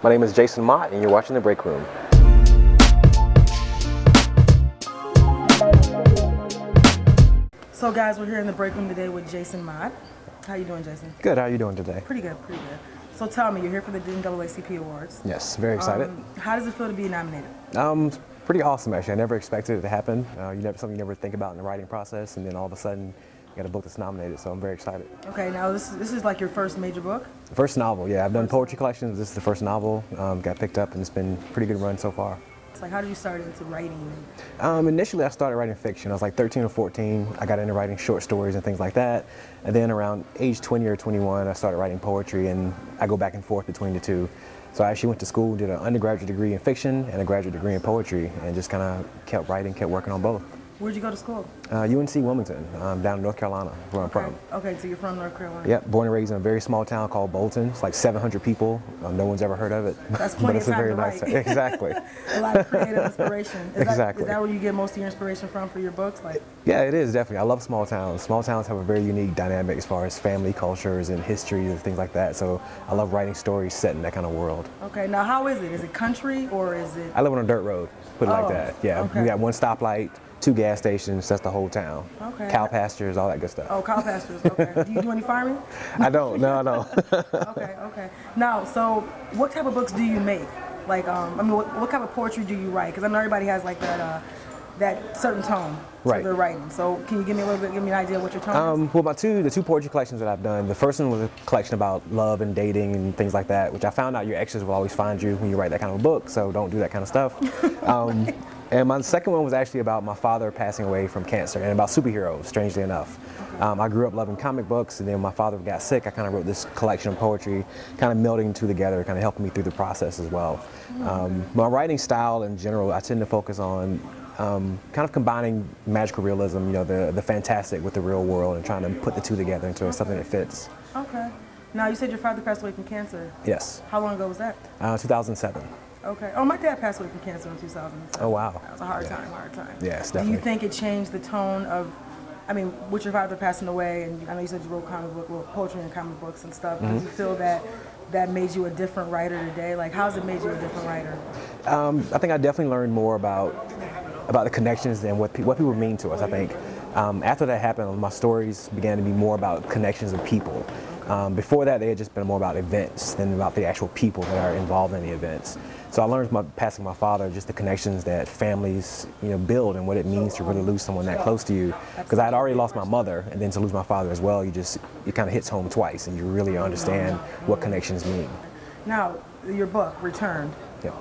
My name is Jason Mott, and you're watching The Breakroom. So guys, we're here in the Breakroom today with Jason Mott. How you doing, Jason? Good, how are you doing today? Pretty good, pretty good. So tell me, you're here for the NAACP Awards. Yes, very excited. How does it feel to be nominated? Pretty awesome, actually. I never expected it to happen. Something you never think about in the writing process, and then all of a sudden, you got a book that's nominated, so I'm very excited. Okay, now this is like your first major book? First novel, yeah. I've done poetry collections. This is the first novel. Got picked up, and it's been a pretty good run so far. It's like, how did you start into writing? Initially, I started writing fiction. I was like 13 or 14. I got into writing short stories and things like that. And then around age 20 or 21, I started writing poetry, and I go back and forth between the two. So I actually went to school, did an undergraduate degree in fiction and a graduate degree in poetry, and just kind of kept writing, kept working on both. Where'd you go to school? UNC Wilmington, down in North Carolina, where I'm from. Okay, so you're from North Carolina. Yep, born and raised in a very small town called Bolton. It's like 700 people. No one's ever heard of it. That's plenty of time to write. Exactly. A lot of creative inspiration. Exactly. Is that where you get most of your inspiration from for your books? Yeah, it is, definitely. I love small towns. Small towns have a very unique dynamic as far as family cultures and history and things like that. So I love writing stories set in that kind of world. Okay, now how is it? Is it country or is it? I live on a dirt road, put it like that. Yeah, okay. We got one stoplight, 2 gas stations, that's the whole town. Okay. Cow pastures, all that good stuff. Oh, cow pastures, okay. Do you do any farming? I don't, no, I don't. Okay. Now, so what type of books do you make? Like, what type of poetry do you write? Because I know everybody has like that certain tone to their writing. So can you give me an idea of what your tone is? Well, the two poetry collections that I've done, the first one was a collection about love and dating and things like that, which I found out your exes will always find you when you write that kind of a book, so don't do that kind of stuff. And my second one was actually about my father passing away from cancer and about superheroes, strangely enough. I grew up loving comic books, and then when my father got sick, I kind of wrote this collection of poetry, kind of melding two together, kind of helping me through the process as well. My writing style in general, I tend to focus on kind of combining magical realism, the fantastic with the real world, and trying to put the two together into something that fits. Okay. Now, you said your father passed away from cancer. Yes. How long ago was that? 2007. Okay. Oh, my dad passed away from cancer in 2007. Oh, wow. That was a hard time. Yes, definitely. Do you think it changed the tone of, with your father passing away, and I know you said you wrote poetry and comic books and stuff, do you feel that made you a different writer today? Like, how's it made you a different writer? I think I definitely learned more about the connections and what people mean to us, I think. After that happened, my stories began to be more about connections of people. Before that, they had just been more about events than about the actual people that are involved in the events. So I learned from passing my father just the connections that families build and what it means to really lose someone that close to you. Because I had already lost my mother, and then to lose my father as well, it kind of hits home twice, and you really understand what connections mean. Now, your book, Returned. Yeah.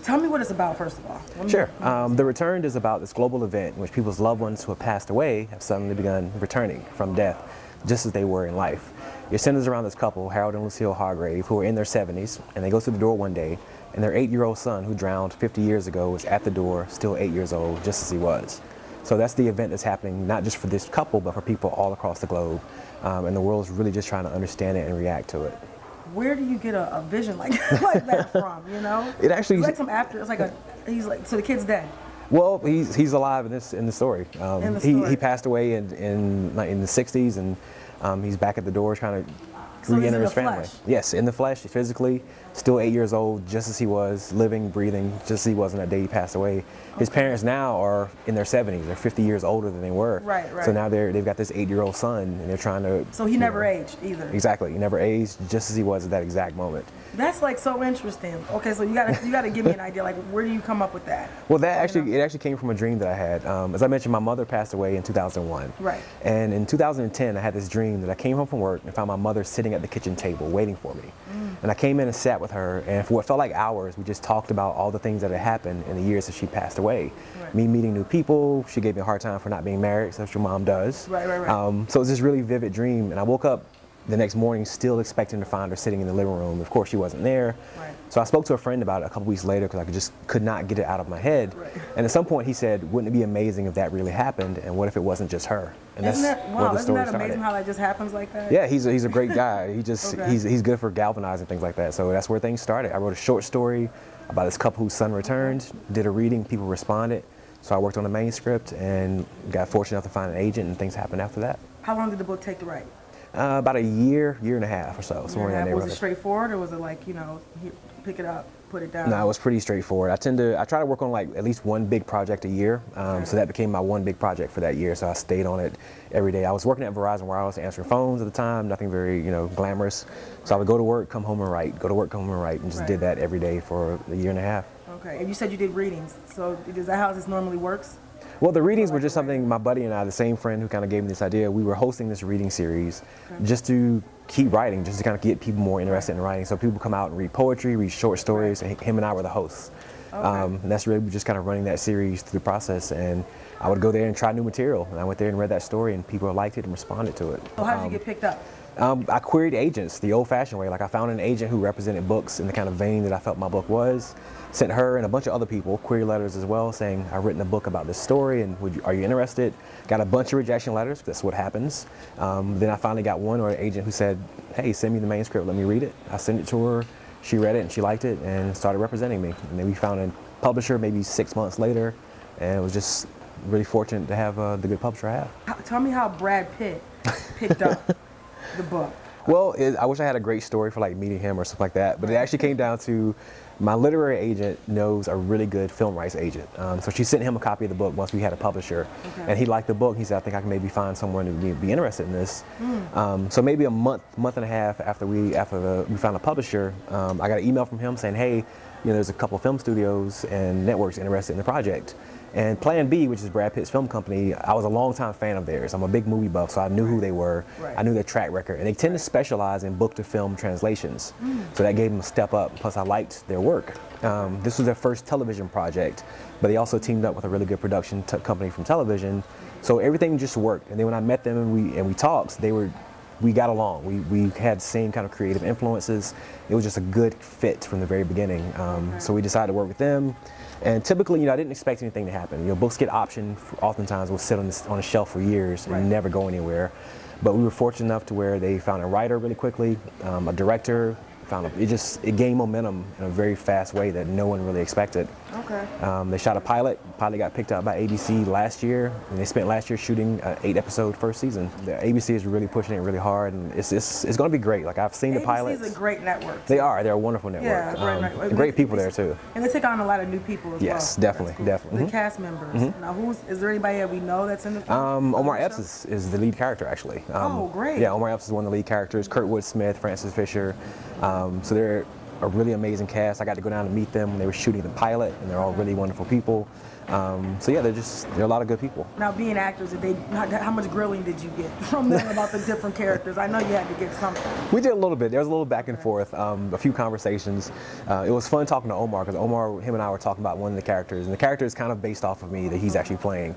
Tell me what it's about, first of all. Sure. The Returned is about this global event in which people's loved ones who have passed away have suddenly begun returning from death, just as they were in life. It centers around this couple, Harold and Lucille Hargrave, who are in their 70s, and they go through the door one day, and their 8-year-old son, who drowned 50 years ago, is at the door, still 8 years old, just as he was. So that's the event that's happening, not just for this couple, but for people all across the globe. And the world's really just trying to understand it and react to it. Where do you get a vision like that from, It actually... It's like some after, so the kid's dead. Well, he's alive in the story. He passed away in the 60s, and he's back at the door trying to re-enter his family. Flesh. Yes, in the flesh, physically, still 8 years old, just as he was, living, breathing, just as he was on that day he passed away. His parents now are in their 70s. They're 50 years older than they were. Right. So now they've got this 8-year-old son, and they're trying to... So he never aged either. Exactly. He never aged, just as he was at that exact moment. That's like so interesting. Okay, so you gotta give me an idea. Like, where do you come up with that? Well, it actually came from a dream that I had. As I mentioned, my mother passed away in 2001. Right. And in 2010, I had this dream that I came home from work and found my mother sitting at the kitchen table waiting for me. And I came in and sat with her, and for what felt like hours, we just talked about all the things that had happened in the years that she passed away. Right. Me meeting new people. She gave me a hard time for not being married, so that's what your mom does. Right. So it was this really vivid dream, and I woke up the next morning still expecting to find her sitting in the living room. Of course, she wasn't there. Right. So I spoke to a friend about it a couple weeks later because I just could not get it out of my head. Right. And at some point he said, wouldn't it be amazing if that really happened, and what if it wasn't just her? And Isn't that amazing started. how that just happens like that? Yeah, he's a great guy. Okay. He's good for galvanizing things like that. So that's where things started. I wrote a short story about this couple whose son returned, did a reading, people responded. So I worked on the manuscript and got fortunate enough to find an agent, and things happened after that. How long did the book take to write? About a year and a half or so. Somewhere in that neighborhood. Was it straightforward, or was it like, pick it up, put it down? No, it was pretty straightforward. I try to work on like at least one big project a year. So that became my one big project for that year. So I stayed on it every day. I was working at Verizon Wireless, answering phones at the time, nothing very, glamorous. So I would go to work, come home and write, go to work, come home and write, and just did that every day for a year and a half. Okay, and you said you did readings. So is that how this normally works? Well, the readings were just something my buddy and I, the same friend who kind of gave me this idea, we were hosting this reading series just to keep writing, just to kind of get people more interested in writing. So people come out and read poetry, read short stories, and him and I were the hosts. And that's really just kind of running that series through the process. And I would go there and try new material. And I went there and read that story, and people liked it and responded to it. So how did you get picked up? I queried agents the old-fashioned way. Like I found an agent who represented books in the kind of vein that I felt my book was. Sent her and a bunch of other people query letters as well, saying I've written a book about this story, and are you interested? Got a bunch of rejection letters. That's what happens. Then I finally got one or an agent who said, "Hey, send me the manuscript. Let me read it." I sent it to her. She read it and she liked it and started representing me. And then we found a publisher maybe 6 months later, and it was just really fortunate to have the good publisher I have. Tell me how Brad Pitt picked up the book. Well, I wish I had a great story for like meeting him or something like that, but it actually came down to my literary agent knows a really good film rights agent. So she sent him a copy of the book once we had a publisher, and he liked the book. He said, "I think I can maybe find someone who would be interested in this." So maybe a month and a half after we found a publisher, I got an email from him saying, "Hey, there's a couple of film studios and networks interested in the project." And Plan B, which is Brad Pitt's film company, I was a longtime fan of theirs. I'm a big movie buff, so I knew who they were. I knew their track record. And they tend to specialize in book-to-film translations. So that gave them a step up. Plus, I liked their work. This was their first television project, but they also teamed up with a really good production company from television. So everything just worked. And then when I met them and we talked, we got along. We had the same kind of creative influences. It was just a good fit from the very beginning. So we decided to work with them. And typically, I didn't expect anything to happen. Books get optioned. Oftentimes, will sit on a shelf for years and never go anywhere. But we were fortunate enough to where they found a writer really quickly, a director. It gained momentum in a very fast way that no one really expected. They shot a pilot. Pilot got picked up by ABC last year, and they spent last year shooting an 8-episode first season. The ABC is really pushing it really hard, and it's going to be great. Like I've seen the pilots. ABC is a great network. They're a wonderful network. Yeah, great people there too. And they take on a lot of new people as well. Yes, definitely, definitely. The cast members. Now, is there anybody that we know that's in the film? Omar Epps is the lead character actually. Oh, great. Yeah, Omar Epps is one of the lead characters. Kurtwood Smith, Francis Fisher. So they're a really amazing cast. I got to go down and meet them when they were shooting the pilot, and they're all really wonderful people. So yeah, they're a lot of good people. Now, being actors, how much grilling did you get from them about the different characters? I know you had to get something. We did a little bit. There was a little back and forth, a few conversations. It was fun talking to Omar because him and I were talking about one of the characters, and the character is kind of based off of me that he's actually playing.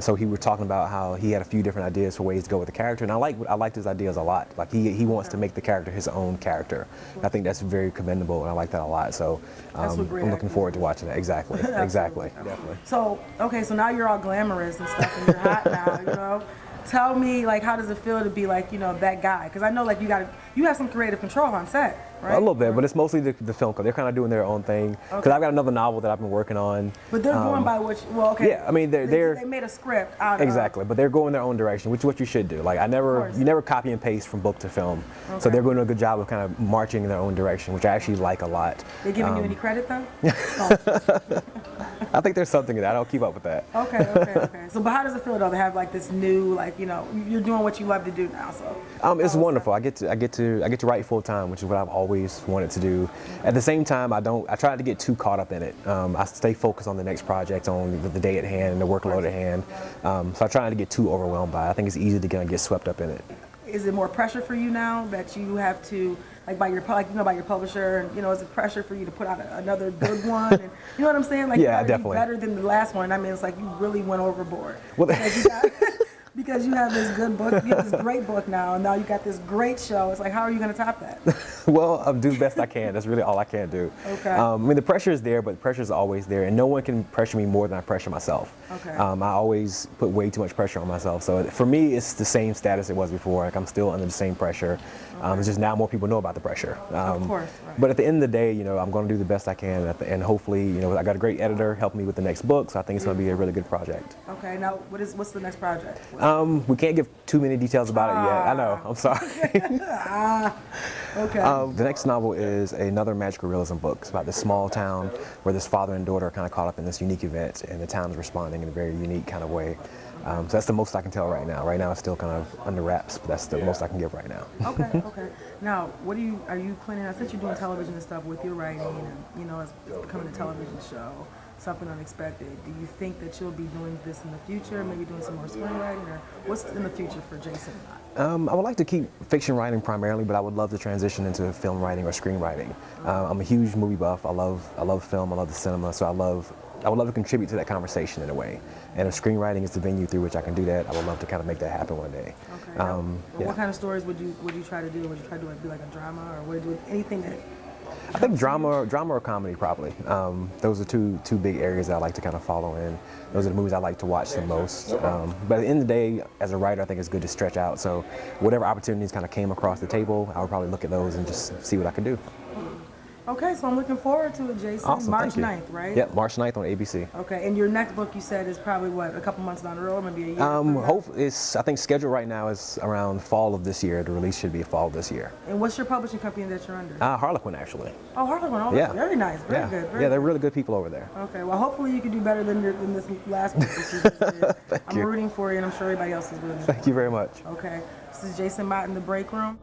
So he was talking about how he had a few different ideas for ways to go with the character, and I liked his ideas a lot. Like he wants to make the character his own character. I think that's very commendable, and I like that a lot. So I'm looking forward to watching that. Exactly. Exactly. Definitely. So now you're all glamorous and stuff, and you're hot now, Tell me, how does it feel to be that guy? Because I know you have some creative control on set, right? A little bit, but it's mostly the film club. They're kind of doing their own thing. Because I've got another novel that I've been working on. But they're going by which, Yeah, I mean they made a script out exactly, but they're going their own direction, which is what you should do. You never copy and paste from book to film. So they're doing a good job of kind of marching in their own direction, which I actually like a lot. They giving you any credit though? I think there's something in that. I don't keep up with that. Okay. So, but how does it feel though to have this new, you're doing what you love to do now? So. It's wonderful. I get to write full time, which is what I've always wanted to do. At the same time, I try not to get too caught up in it. I stay focused on the next project, on the day at hand and the workload at hand. So I try not to get too overwhelmed by it. I think it's easy to get swept up in it. Is it more pressure for you now that you have to, by your publisher, and is it pressure for you to put out another good one? And, you know what I'm saying? Yeah, definitely. Be better than the last one. I mean, it's you really went overboard. Well, because you have this good book, you have this great book now, and now you got this great show. It's how are you going to top that? Well, I'll do the best I can. That's really all I can do. Okay. I mean, the pressure is there, but the pressure is always there, and no one can pressure me more than I pressure myself. Okay. I always put way too much pressure on myself. So for me, it's the same status it was before. I'm still under the same pressure. It's just now more people know about the pressure. Of course. Right. But at the end of the day, I'm going to do the best I can, and hopefully, I got a great editor helping me with the next book. So I think it's going to be a really good project. Okay. Now, what's the next project? We can't give too many details about it yet. I know. I'm sorry. Okay. The next novel is another magical realism book. It's about this small town where this father and daughter are kind of caught up in this unique event, and the town is responding in a very unique kind of way. So that's the most I can tell right now. Right now it's still kind of under wraps, but that's the most I can give right now. Okay, okay. Now, what are you planning on, since you're doing television and stuff with your writing and, you know, it's becoming a television show, something unexpected, do you think that you'll be doing this in the future, maybe doing some more screenwriting, or what's in the future for Jason Mott? I would like to keep fiction writing primarily, but I would love to transition into film writing or screenwriting. I'm a huge movie buff. I love film. I love the cinema. So I would love to contribute to that conversation in a way. And if screenwriting is the venue through which I can do that, I would love to kind of make that happen one day. Okay. Yeah. What kind of stories would you try to do? Would you try to do be like a drama, or would you do anything that? I think drama or comedy probably. Those are two big areas that I like to kind of follow in. Those are the movies I like to watch the most. But at the end of the day, as a writer, I think it's good to stretch out. So whatever opportunities kind of came across the table, I would probably look at those and just see what I can do. Okay, so I'm looking forward to it, Jason. Awesome, March thank you. 9th, right? Yep, March 9th on ABC. Okay, and your next book you said is probably what, a couple months down the road, maybe a year? I think scheduled right now is around fall of this year. The release should be fall of this year. And what's your publishing company that you're under? Harlequin, actually. Oh, Harlequin. Oh, Yeah. Very nice. Very good. Yeah, they're really good people over there. Okay, well, hopefully you can do better than this last book that you just did. Thank I'm you. rooting for you, and I'm sure everybody else is rooting. Thank you very much. Okay, this is Jason Mott in the Break Room.